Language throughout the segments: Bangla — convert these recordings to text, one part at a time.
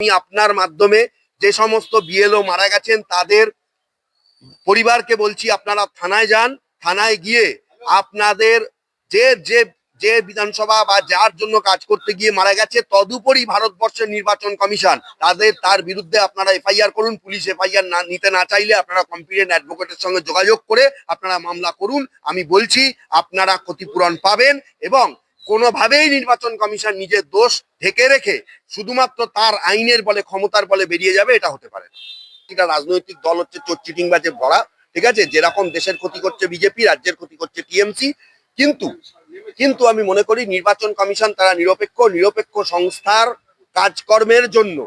আমি আপনার মাধ্যমে যে সমস্ত বিএলও মারা গেছেন তাদের পরিবারকে বলছি, আপনারা থানায় যান। থানায় গিয়ে আপনাদের যে যে যে বিধানসভা বা যার জন্য কাজ করতে গিয়ে মারা গেছে, তদুপরি ভারতবর্ষের নির্বাচন কমিশন তার বিরুদ্ধে আপনারা এফআইআর করুন। পুলিশ এফআইআর নিতে না চাইলে আপনারা কম্পিটেন্ট অ্যাডভোকেটের সঙ্গে যোগাযোগ করে আপনারা মামলা করুন। আমি বলছি আপনারা ক্ষতিপূরণ পাবেন এবং কোনোভাবেই নির্বাচন কমিশন নিজের দোষ ঢেকে রেখে শুধুমাত্র তার আইনের বলে, ক্ষমতার বলে বেরিয়ে যাবে, এটা হতে পারে। এটা রাজনৈতিক দল হচ্ছে চোর চিটিংবাজে ভরা, ঠিক আছে? যেরকম দেশের ক্ষতি করছে বিজেপি, রাজ্যের ক্ষতি করছে টিএমসি। কিন্তু কিন্তু আমি মনে করি নির্বাচন কমিশন তারা নিরপেক্ষ সংস্থার কাজকর্মের জন্য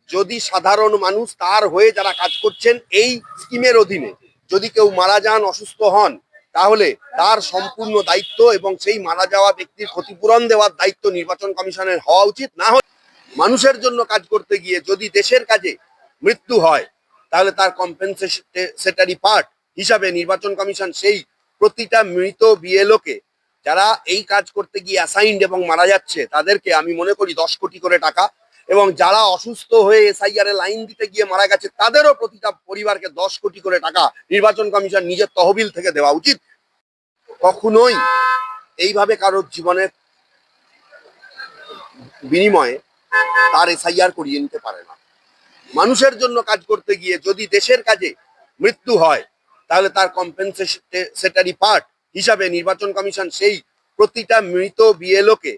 যদি সাধারণ মানুষ তার হয়ে যারা কাজ করছেন এই স্কিমের অধীনে যদি কেউ মারা যান, অসুস্থ হন, তাহলে তার সম্পূর্ণ দায়িত্ব এবং সেই মারা যাওয়া ব্যক্তির ক্ষতিপূরণ দেওয়ার দায়িত্ব নির্বাচন কমিশনের হওয়া উচিত। না হলে মানুষের জন্য কাজ করতে গিয়ে যদি দেশের কাজে মৃত্যু হয়, তাহলে তার কম্পেনসেটরি পার্ট হিসাবে নির্বাচন কমিশন সেই প্রতিটা মৃত বিএলওকে যারা এই কাজ করতে গিয়ে অ্যাসাইন্ড এবং মারা যাচ্ছে তাদেরকে আমি মনে করি 10 কোটি করে টাকা, এবং যারা অসুস্থ হয়ে এসআইআর এ লাইন দিতে গিয়ে মারা গেছে তাদেরও প্রতিটা পরিবারকে 10 কোটি করে টাকা নির্বাচন কমিশন নিজের তহবিল থেকে দেওয়া উচিত। কখনোই এইভাবে কারোর জীবনের বিনিময়ে তার এসআইআর করিয়ে নিতে পারে না। মানুষের জন্য কাজ করতে গিয়ে যদি দেশের কাজে মৃত্যু হয়, তাহলে তার কম্পেনসেটরি পার্ট হিসাবে নির্বাচন কমিশন সেই প্রতিটা মৃত বিএলওকে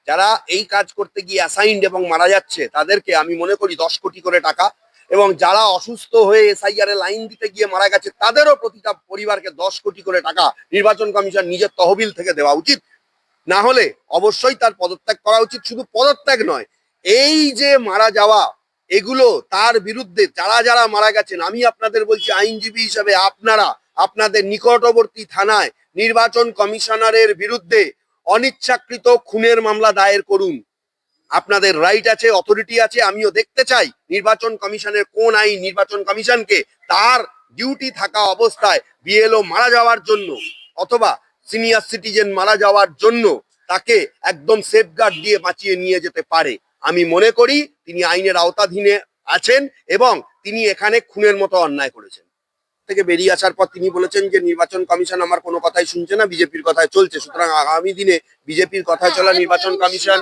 যারা এই কাজ করতে গিয়ে অ্যাসাইন্ড এবং মারা যাচ্ছে তাদেরকে আমি মনে করি 10 কোটি করে টাকা, এবং যারা অসুস্থ হয়ে এসআইআর এ লাইন দিতে গিয়ে মারা গেছে তাদেরও প্রতিটা পরিবারকে 10 কোটি করে টাকা নির্বাচন কমিশন নিজের তহবিল থেকে দেওয়া উচিত। না হলে অবশ্যই তার পদত্যাগ করা উচিত। শুধু পদত্যাগ নয়, এই যে মারা যাওয়া এগুলো তার বিরুদ্ধে যারা যারা মারা গেছেন, আমি আপনাদের বলছি আইনজীবী হিসাবে আপনারা আপনাদের নিকটবর্তী থানায় নির্বাচন কমিশনারের বিরুদ্ধে অনিচ্ছাকৃত খুনের মামলা দায়ের করুন। আপনাদের রাইট আছে, অথরিটি আছে। আমিও দেখতে চাই নির্বাচন কমিশনের কোন আইন নির্বাচন কমিশনকে তার ডিউটি থাকা অবস্থায় বিএলও মারা যাওয়ার জন্য অথবা সিনিয়র সিটিজেন মারা যাওয়ার জন্য তাকে একদম সেফগার্ড দিয়ে বাঁচিয়ে নিয়ে যেতে পারে। আমি মনে করি তিনি আইনের আওতাধীনে আছেন এবং তিনি এখানে খুনের মতো অন্যায় করেছেন। থেকে বেরিয়ে আসার পর তিনি বলেছেন যে নির্বাচন কমিশন আমার কোনো কথাই শুনছে না, বিজেপির কথায় চলছে। সুতরাং আগামী দিনে বিজেপির কথায় চলা নির্বাচন কমিশন,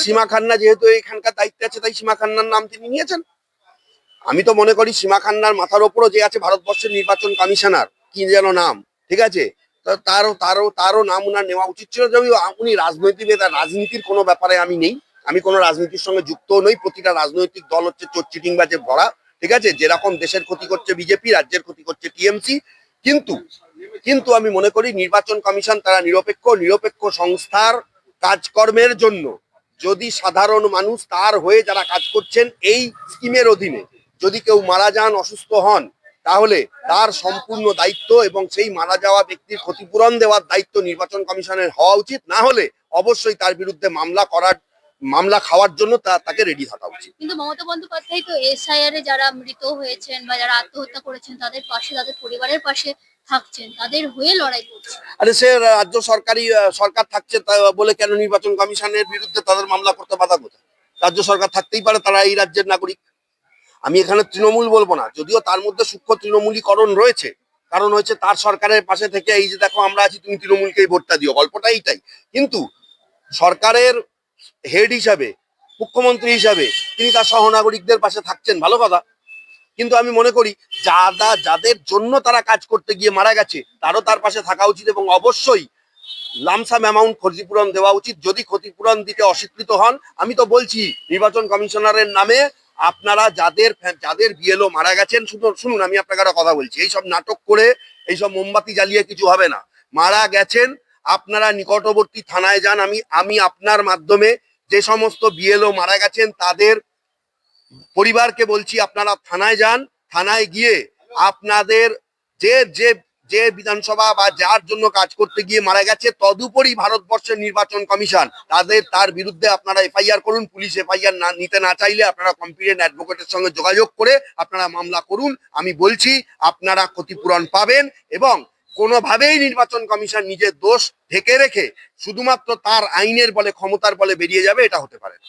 সীমা খান্না যেহেতু এখানকার দায়িত্বে আছে তাই সীমা খান্নার নাম তিনি নিয়েছেন। আমি তো মনে করি সীমা খান্নার মাথার ওপরও যে আছে ভারতবর্ষের নির্বাচন কমিশনার, কি যেন নাম, ঠিক আছে, তারও নাম উনার নেওয়া উচিত ছিল। যে উনি রাজনীতির কোনো ব্যাপারে আমি নেই, আমি কোনো রাজনীতির সঙ্গে যুক্ত নই। প্রতিটা রাজনৈতিক দল হচ্ছে চোর চিটিংবাজে ভরা, ঠিক আছে? যেরকম দেশের ক্ষতি করছে বিজেপি, রাজ্যের ক্ষতি করছে টিএমসি। কিন্তু কিন্তু আমি মনে করি নির্বাচন কমিশন তারা নিরপেক্ষ সংস্থার কাজকর্মের জন্য যদি সাধারণ মানুষ তার হয়ে যারা কাজ করছেন এই স্কিমের অধীনে যদি কেউ মারা যান, অসুস্থ হন, তাহলে তার সম্পূর্ণ দায়িত্ব এবং সেই মারা যাওয়া ব্যক্তির ক্ষতিপূরণ দেওয়ার দায়িত্ব নির্বাচন কমিশনের হওয়া উচিত। না হলে অবশ্যই তার বিরুদ্ধে মামলা খাওয়ার জন্য তাকে রেডি থাকা উচিত। কিন্তু মমতা বন্দ্যোপাধ্যায় তো এসআইআর এ যারা মৃত হয়েছেন বা যারা আত্মহত্যা করেছেন তাদের পাশে, তাদের পরিবারের পাশে থাকছেন, তাদের হয়ে লড়াই করছেন। আরে সে রাজ্য সরকার থাকছে বলে কেন নির্বাচন কমিশনের বিরুদ্ধে তাদের মামলা করতে বাধা কোথায়? রাজ্য সরকার থাকতেই পারে, তারা এই রাজ্যের নাগরিক। আমি এখানে তৃণমূল বলবো না, যদিও তার মধ্যে সূক্ষ্ম তৃণমূলীকরণ রয়েছে। কারণ হচ্ছে তার সরকারের পাশে থেকে এই যে দেখো আমরা আছি, তুমি তৃণমূলকেই ভোটটা দিও, গল্পটা এইটাই। কিন্তু সরকারের হেড হিসাবে, মুখ্যমন্ত্রী হিসাবে তিনি তার সহনাগরিকদের পাশে থাকছেন, ভালো কথা। কিন্তু আমি মনে করি যাদের জন্য তারা কাজ করতে গিয়ে মারা গেছে তারও তার পাশে থাকা উচিত এবং অবশ্যই লামসাম অ্যামাউন্ট ক্ষতিপূরণ দেওয়া উচিত। যদি ক্ষতিপূরণ দিতে অস্বীকৃত হন, আমি তো বলছি নির্বাচন কমিশনারের নামে আপনারা যাদের বিএলও মারা গেছেন, শুনুন আমি আপনাকে একটা কথা বলছি, এইসব নাটক করে এইসব মোমবাতি জ্বালিয়ে কিছু হবে না। মারা গেছেন, আপনারা নিকটবর্তী থানায় যান। আমি আপনার মাধ্যমে যে সমস্ত বিএলও মারা গেছেন তাদের পরিবারকে বলছি, আপনারা থানায় যান। থানায় গিয়ে আপনাদের যে যে যে বিধানসভা বা যার জন্য কাজ করতে গিয়ে মারা গেছে, তদুপরি ভারতবর্ষের নির্বাচন কমিশন তার বিরুদ্ধে আপনারা এফআইআর করুন। পুলিশ এফআইআর নিতে না চাইলে আপনারা কম্পিটেন্ট অ্যাডভোকেটের সঙ্গে যোগাযোগ করে আপনারা মামলা করুন। আমি বলছি আপনারা ক্ষতিপূরণ পাবেন এবং কোনোভাবেই নির্বাচন কমিশন নিজের দোষ ঢেকে রেখে শুধুমাত্র তার আইনের বলে, ক্ষমতার বলে বেরিয়ে যাবে, এটা হতে পারে না।